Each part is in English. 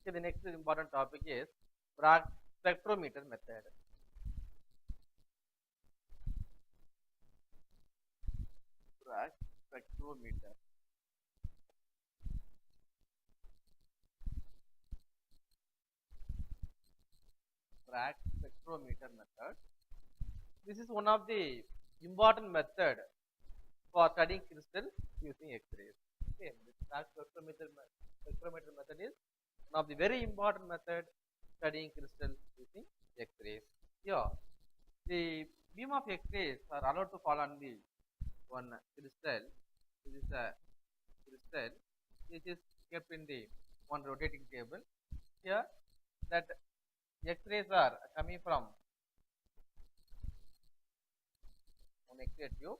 Okay, the next important topic is Bragg spectrometer method. Bragg spectrometer. Bragg spectrometer method. This is one of the important method for studying crystals using X-rays. Okay, this Bragg spectrometer method is one of the very important method studying crystals using X-rays. Here, the beam of X-rays are allowed to fall on the one crystal. This is a crystal which is kept in the one rotating table. Here, that X-rays are coming from one X-ray tube.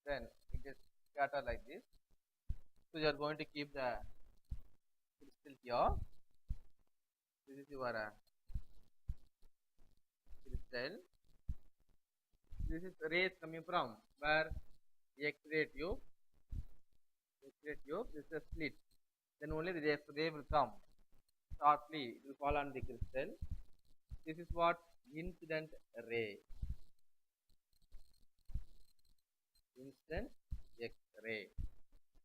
Then it is scattered like this. So you are going to keep the crystal here. This is your crystal. This is rays coming from where X-ray tube. X-ray tube. This is a slit. Then only the ray will come. Shortly, it will fall on the crystal. This is what incident ray. Incident X-ray.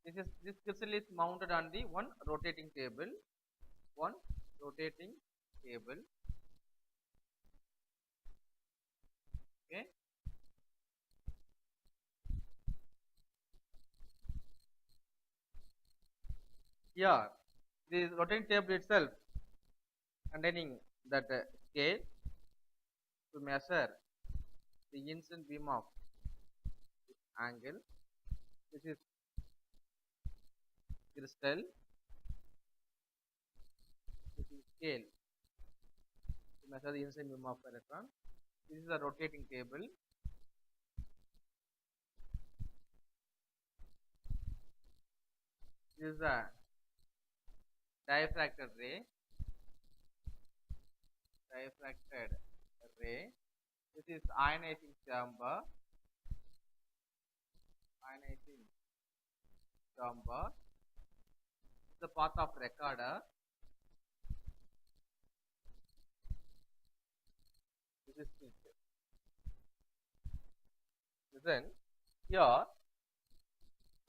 This crystal is mounted on the one rotating table. One rotating table. Okay. Here, this rotating table itself containing that scale to measure the incident beam of this angle. This is crystal. This is scale to measure the incident beam of electron. This is a rotating table. This is a diffracted ray. Diffracted ray. This is ionizing chamber. Ionizing chamber. This is the path of recorder. This is feature. Listen, here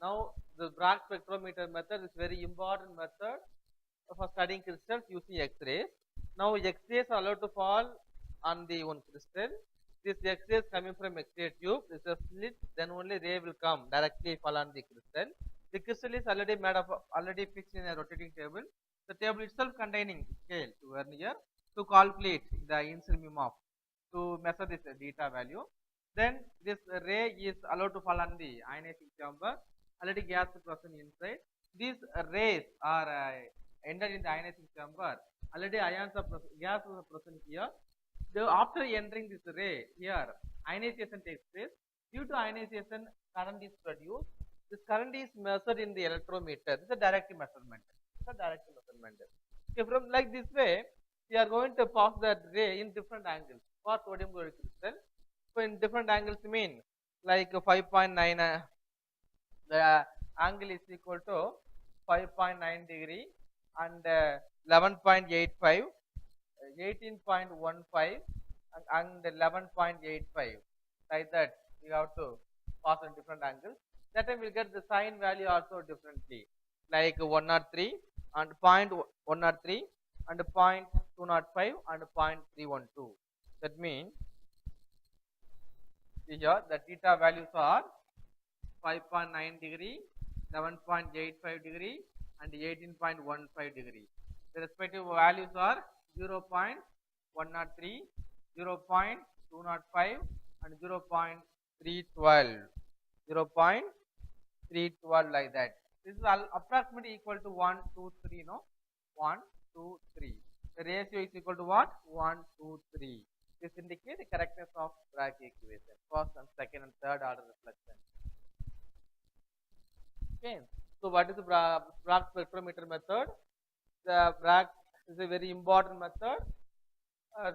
now the Bragg spectrometer method is very important method for studying crystals using X-rays. Now X-rays are allowed to fall on the one crystal. This X-rays coming from X-ray tube. This is a slit. Then only ray will come directly fall on the crystal. The crystal is already made of already fixed in a rotating table. The table itself containing scale to vernier to calculate the incident beam of to measure this beta value. Then this ray is allowed to fall on the ionizing chamber. Already gas is present inside. These rays are entered in the ionizing chamber. Already ions are present, gas is present here. After entering this ray here, ionization takes place. Due to ionization, current is produced. This current is measured in the electrometer. This is a direct measurement. It's a direct measurement. Okay, from like this way, we are going to pass that ray in different angles for sodium chloride crystal. So in different angles mean like 5.9 the angle is equal to 5.9 degree and 11.85 18.15 and 11.85 like that we have to pass on different angles. That time we'll get the sign value also differently like 103 and 0.103 and 0.205 and 0.312. That means here the theta values are 5.9 degree, 11.85 degree and 18.15 degree. The respective values are 0.103, 0.205 and 0.312. 0.312 like that. This is approximately equal to 1, 2, 3, no? 1, 2, 3. The ratio is equal to what? 1, 2, 3. This indicates the correctness of Bragg equation. First and second and third order reflection. Okay. So what is the Bragg spectrometer method? The Bragg is a very important method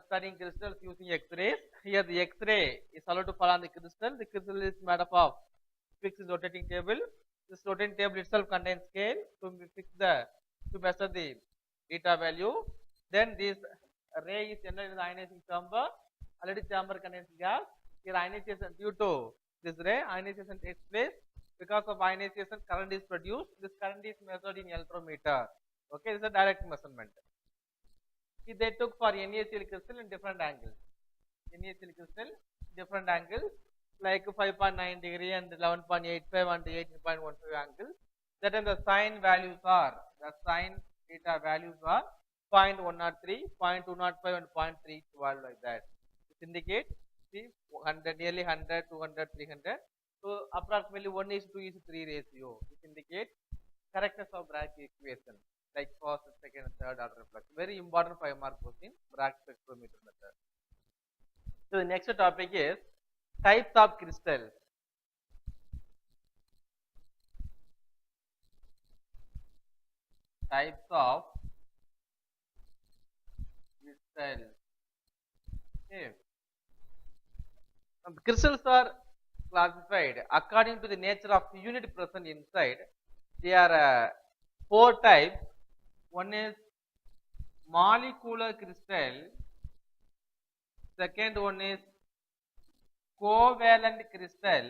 studying crystals using X-rays. Here the X-ray is allowed to fall on the crystal. The crystal is made up of fixed rotating table. This rotating table itself contains scale to measure the beta value. Then this ray is entered in the ionizing chamber. Already chamber contains gas. Here ionization due to this ray, ionization takes place. Because of ionization, current is produced. This current is measured in electrometer. Okay, this is a direct measurement. They took for NaCl crystal in different angles. NaCl crystal, different angles, like 5.9 degree and 11.85 and 18.15 angles. That is the sign values are, the sign beta values are 0.103, 0.205 and 0.312 like that. This indicates, see, 100, nearly 100, 200, 300. So approximately 1:2:3 ratio. This indicates correctness of Bragg equation, like first, second, and third order flux. Very important 5-mark question, Bragg spectrometer method. So the next topic is types of crystals. Types of crystals. Okay. Crystals are classified according to the nature of the unit present inside. There are 4 types. One is molecular crystal. Second one is covalent crystal.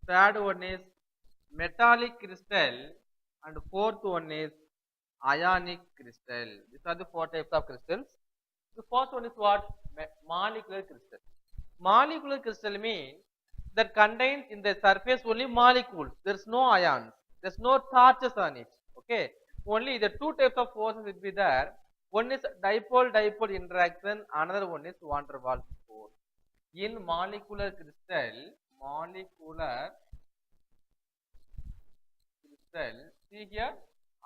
Third one is metallic crystal. And fourth one is ionic crystal. These are the 4 types of crystals. The first one is what? Molecular crystal. Molecular crystal means that contains in the surface only molecules. There is no ions. There is no charges on it. Okay. Only the 2 types of forces will be there. One is dipole-dipole interaction. Another one is van der Waals force. In molecular crystal, see here,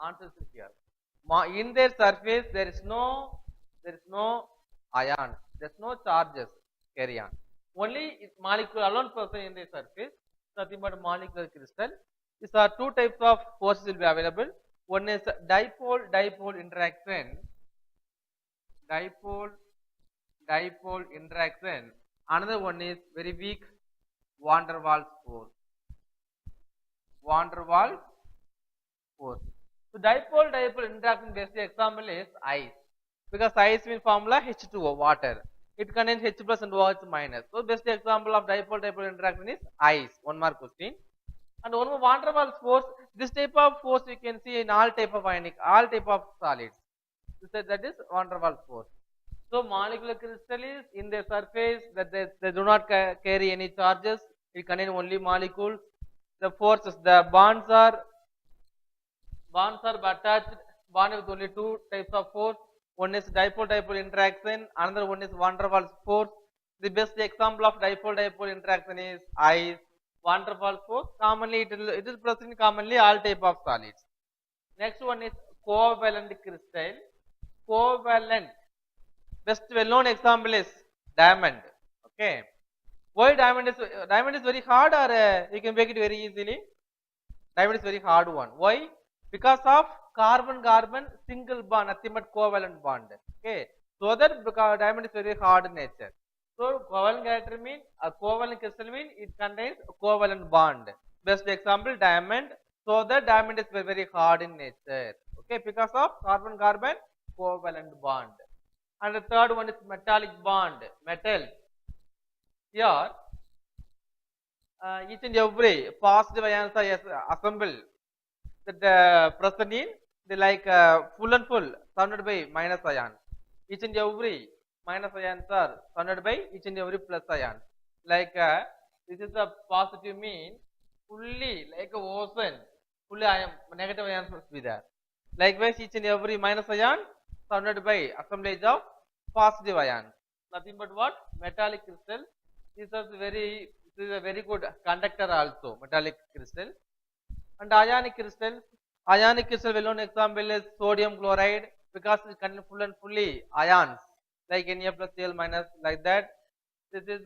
answers is here. In their surface, there is no ions. There is no charges. Carry on. Only molecule alone present in the surface, nothing but molecular crystal. These are 2 types of forces will be available. One is dipole-dipole interaction. Dipole interaction. Another one is very weak van der Waals force. Van der Waals force. So dipole-dipole interaction best example is ice. Because ice means formula H2O, water. It contains H plus and OH minus. So best example of dipole-dipole interaction is ice. 1 mark question. And one more van der Waals force. This type of force you can see in all type of solids. That is van der Waals force. So molecular crystal is in their surface that they do not carry any charges. It contains only molecules. The forces, the bonds are attached. Bond with only 2 types of force. One is dipole-dipole interaction, another one is van der Waals force. The best example of dipole-dipole interaction is ice. Van der Waals force, commonly it is present in commonly all type of solids. Next one is covalent crystal. Covalent, best well-known example is diamond. Okay, why diamond is very hard, or you can make it very easily? Diamond is very hard one. Why? Because of carbon-carbon single bond, nothing but covalent bond. Okay, so that because diamond is very hard in nature. So covalent character means a covalent crystal means it contains a covalent bond. Best example diamond. So the diamond is very, very hard in nature. Okay, because of carbon-carbon covalent bond. And the third one is metallic bond. Metal. Here each and every positive ions are assembled. That present in the like full and full surrounded by minus ions. Each and every minus ions are surrounded by each and every plus ions. Like this is the positive mean fully like a ocean, fully ion, negative ions must be there. Likewise, each and every minus ion surrounded by assemblage of positive ions. Nothing but what? Metallic crystal. This is a very good conductor also, metallic crystal. And ionic crystal. Ionic crystal well known example is sodium chloride because it contains full and fully ions like Na plus Cl minus like that. This is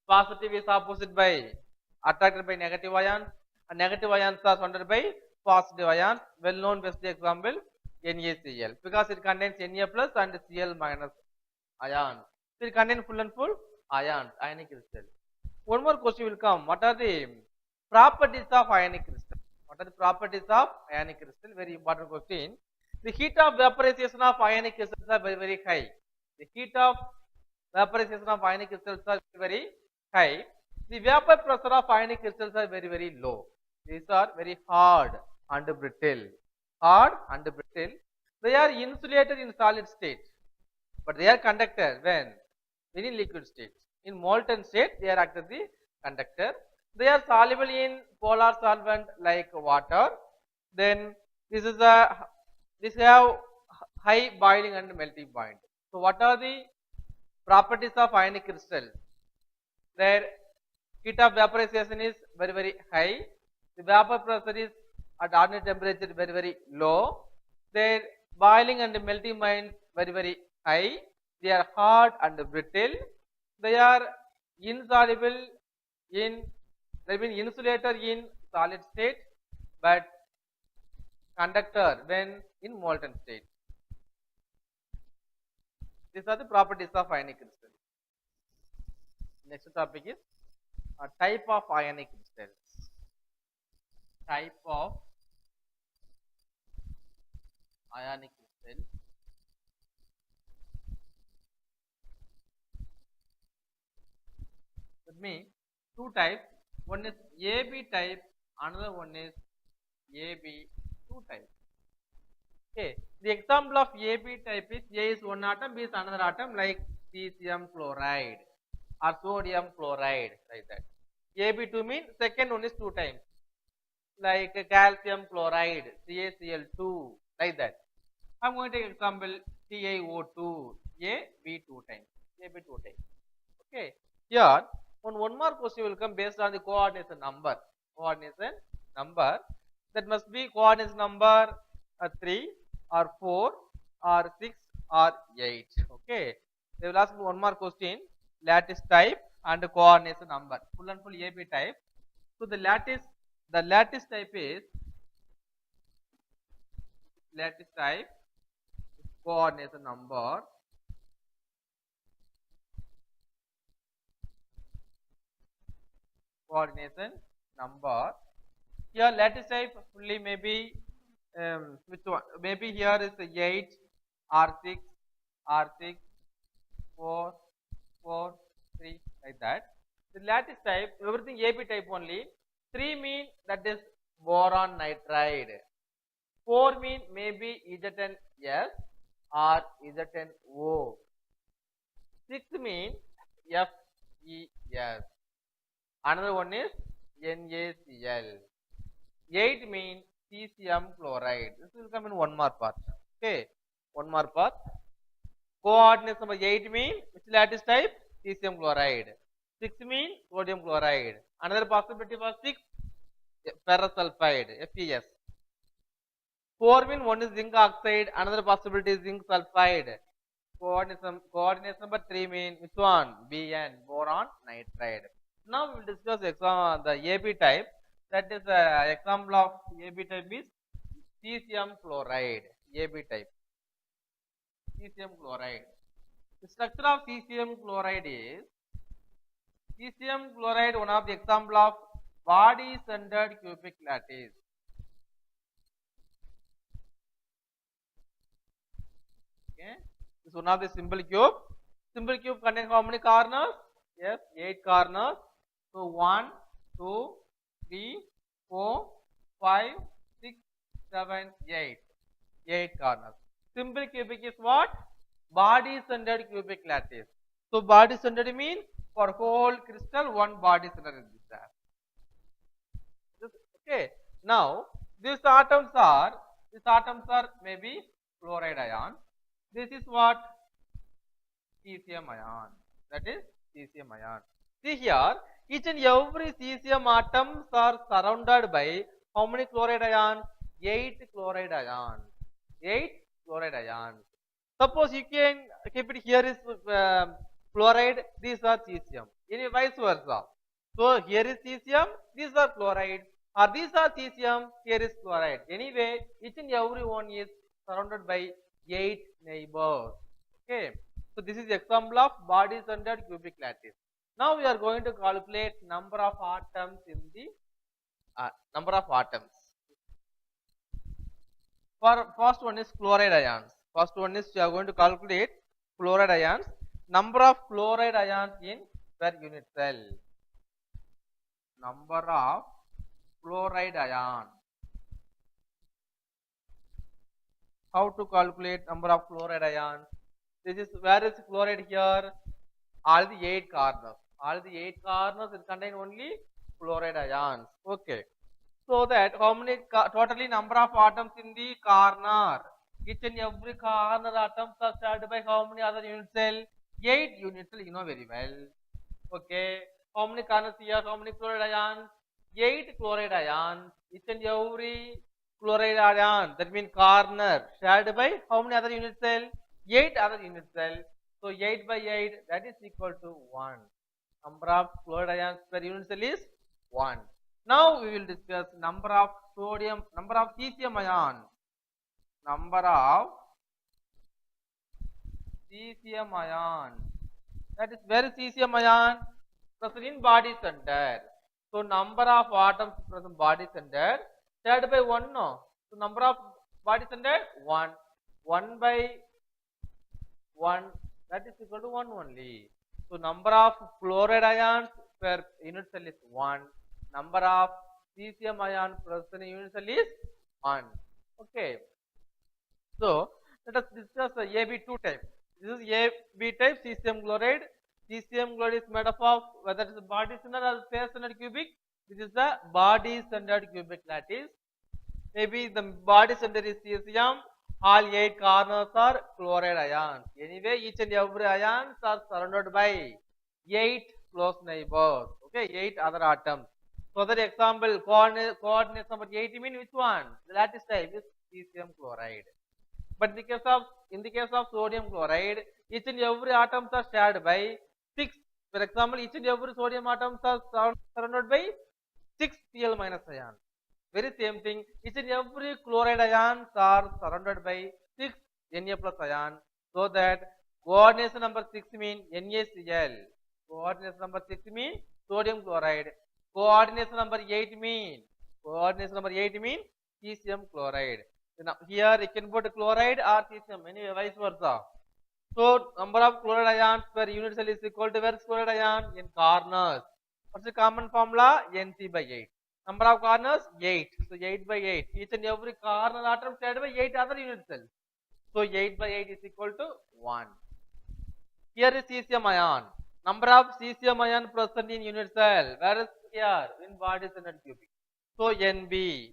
positive is opposite by attracted by negative ions, and negative ions are surrounded by positive ions. Well known best example NaCl because it contains Na plus and Cl minus ions. So it contains full and full ions, ionic crystal. One more question will come. What are the properties of ionic crystal? What are the properties of ionic crystal? Very important question. The heat of vaporization of ionic crystals are very, very high. The heat of vaporization of ionic crystals are very high. The vapor pressure of ionic crystals are very, very low. These are very hard and brittle. Hard and brittle. They are insulated in solid state, but they are conductor when in liquid state. In molten state, they are act as the conductor. They are soluble in polar solvent like water. Then this is a this have high boiling and melting point. So what are the properties of ionic crystal? Their heat of vaporization is very, very high. The vapor pressure is at ordinary temperature very, very low. Their boiling and melting point very, very high. They are hard and brittle. They are insoluble in, they have been insulator in solid state, but conductor when in molten state. These are the properties of ionic crystal. Next topic is a type of ionic crystals. Type of ionic crystal. That means two types. One is AB type, another one is AB2 type. Okay. The example of AB type is A is one atom, B is another atom, like cesium chloride or sodium chloride, like that. AB2 means second one is two times, like calcium chloride, CaCl2, like that. I'm going to take example CaO2, AB2 times, AB2 times. Okay. Here, one more question will come based on the coordination number. Coordination number, that must be coordination number 3 or 4 or 6 or 8. Okay. They will ask me one more question. Lattice type and coordination number. Full and full AB type. So the lattice type is coordination number. Coordination number. Here lattice type fully maybe which one? Maybe here is 8 R6 R6 4 4 3, like that. The lattice type everything AB type only. 3 mean that is boron nitride. 4 mean maybe Zn-S or Zn-O. 6 mean FeS. Another one is NaCl. 8 mean cesium chloride. This will come in one more part. Okay, one more part. Coordinates number 8 mean which lattice type? Cesium chloride. 6 mean sodium chloride. Another possibility was 6 ferrous sulfide, FeS. 4 mean one is zinc oxide. Another possibility is zinc sulfide. Coordinate number 3 mean which one? Bn, boron nitride. Now we will discuss the AB type. That is example of AB type is cesium chloride. AB type. Cesium chloride. The structure of cesium chloride is one of the example of body centered cubic lattice. Okay. This is one of the simple cube. Simple cube contains how many corners? Yes, 8 corners. So 1, 2, 3, 4, 5, 6, 7, 8. 8 corners. Simple cubic is what? Body centered cubic lattice. So body centered means for whole crystal one body centered is there. Okay. Now these atoms are maybe fluoride ion. This is what? Cesium ion. That is cesium ion. See here, each and every cesium atoms are surrounded by how many chloride ions? 8 chloride ions. 8 chloride ions. Suppose you can keep it here is fluoride, these are cesium. Any vice versa. So here is cesium, these are fluoride, or these are cesium, here is fluoride. Anyway, each and every one is surrounded by 8 neighbors. Okay. So this is example of body centered cubic lattice. Now we are going to calculate number of atoms in the number of atoms. For first one is chloride ions. First one is you are going to calculate chloride ions. Number of chloride ions in per unit cell. Number of chloride ion. How to calculate number of chloride ions? This is where is chloride here? All the 8 corners. All the 8 corners it contain only chloride ions. Okay. So that how many totally number of atoms in the corner? Each and every corner atoms are started by how many other unit cell? 8 unit cell. You know very well. Okay. How many corners here? How many chloride ions? 8 chloride ions. Each and every chloride ion. That means corner shared by how many other unit cell? 8 other unit cell. So 8 by 8 that is equal to 1. Number of chloride ions per unit cell is 1. Now we will discuss number of cesium ion. Number of cesium ion. That is where is cesium ion? Present in body center. So number of atoms present body center shared by 1 no. So number of body center 1. 1 by 1 that is equal to 1 only. So number of chloride ions per unit cell is 1. Number of cesium ion present in unit cell is 1. Okay. So let us discuss the AB2 type. This is AB type cesium chloride. Cesium chloride is made up of whether it is body centered or face centered cubic. This is the body centered cubic lattice. Maybe the body center is cesium. All 8 corners are chloride ions. Anyway, each and every ions are surrounded by 8 close neighbors. Okay, 8 other atoms. So that example, coordinates number 8 mean which one? The lattice type is cesium chloride. But in the case of sodium chloride, each and every atoms are shared by 6. For example, each and every sodium atoms are surrounded by 6 Cl minus ion. Very same thing. Each and every chloride ions are surrounded by 6 Na plus ion. So that coordination number 6 mean NaCl. Coordination number 6 mean sodium chloride. Coordination number 8 mean cesium chloride. Now here you can put chloride or cesium, anyway vice versa. So number of chloride ions per unit cell is equal to where is chloride ion? In corners. What's the common formula? Nc by 8. Number of corners 8. So 8 by 8. Each and every corner atom shared by 8 other unit cells. So 8 by 8 is equal to 1. Here is cesium ion. Number of cesium ion present in unit cell. Where is here? In body centered cubic. So Nb.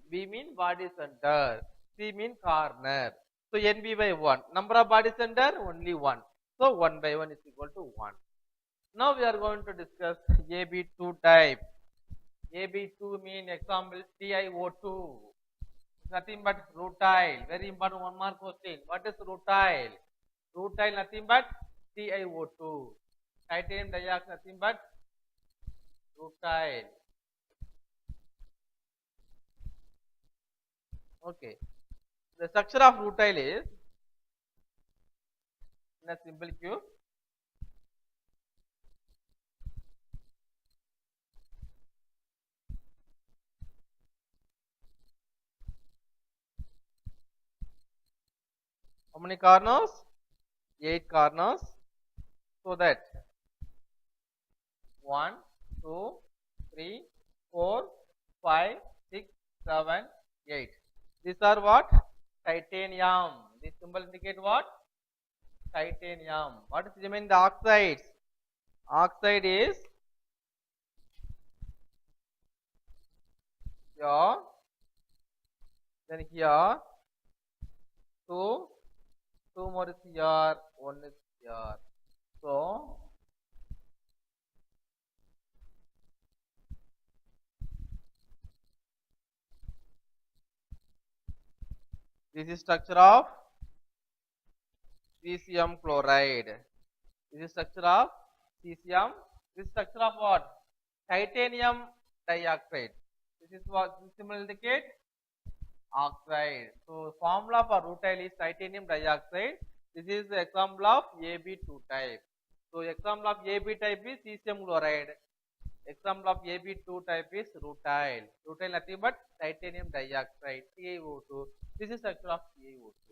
B mean body center. C mean corner. So Nb by 1. Number of body center only 1. So 1 by 1 is equal to 1. Now we are going to discuss AB2 type. AB2 mean example TiO2. Nothing but rutile. Very important one more question. What is rutile? Rutile nothing but TiO2. Titanium dioxide nothing but rutile. Okay. The structure of rutile is in a simple cube. How many corners? 8 corners. So that 1, 2, 3, 4, 5, 6, 7, 8. These are what? Titanium. This symbol indicate what? Titanium. What is remain the oxides? Oxide is here, then here, 2 more is here, 1 is here. So this is structure of cesium chloride. This is structure of cesium. This is structure of what? Titanium dioxide. This is what this symbol indicate oxide. So formula for rutile is titanium dioxide. This is the example of AB2 type. So example of AB type is cesium chloride. Example of AB2 type is rutile. Rutile nothing but titanium dioxide, TiO2. This is structure of TiO2.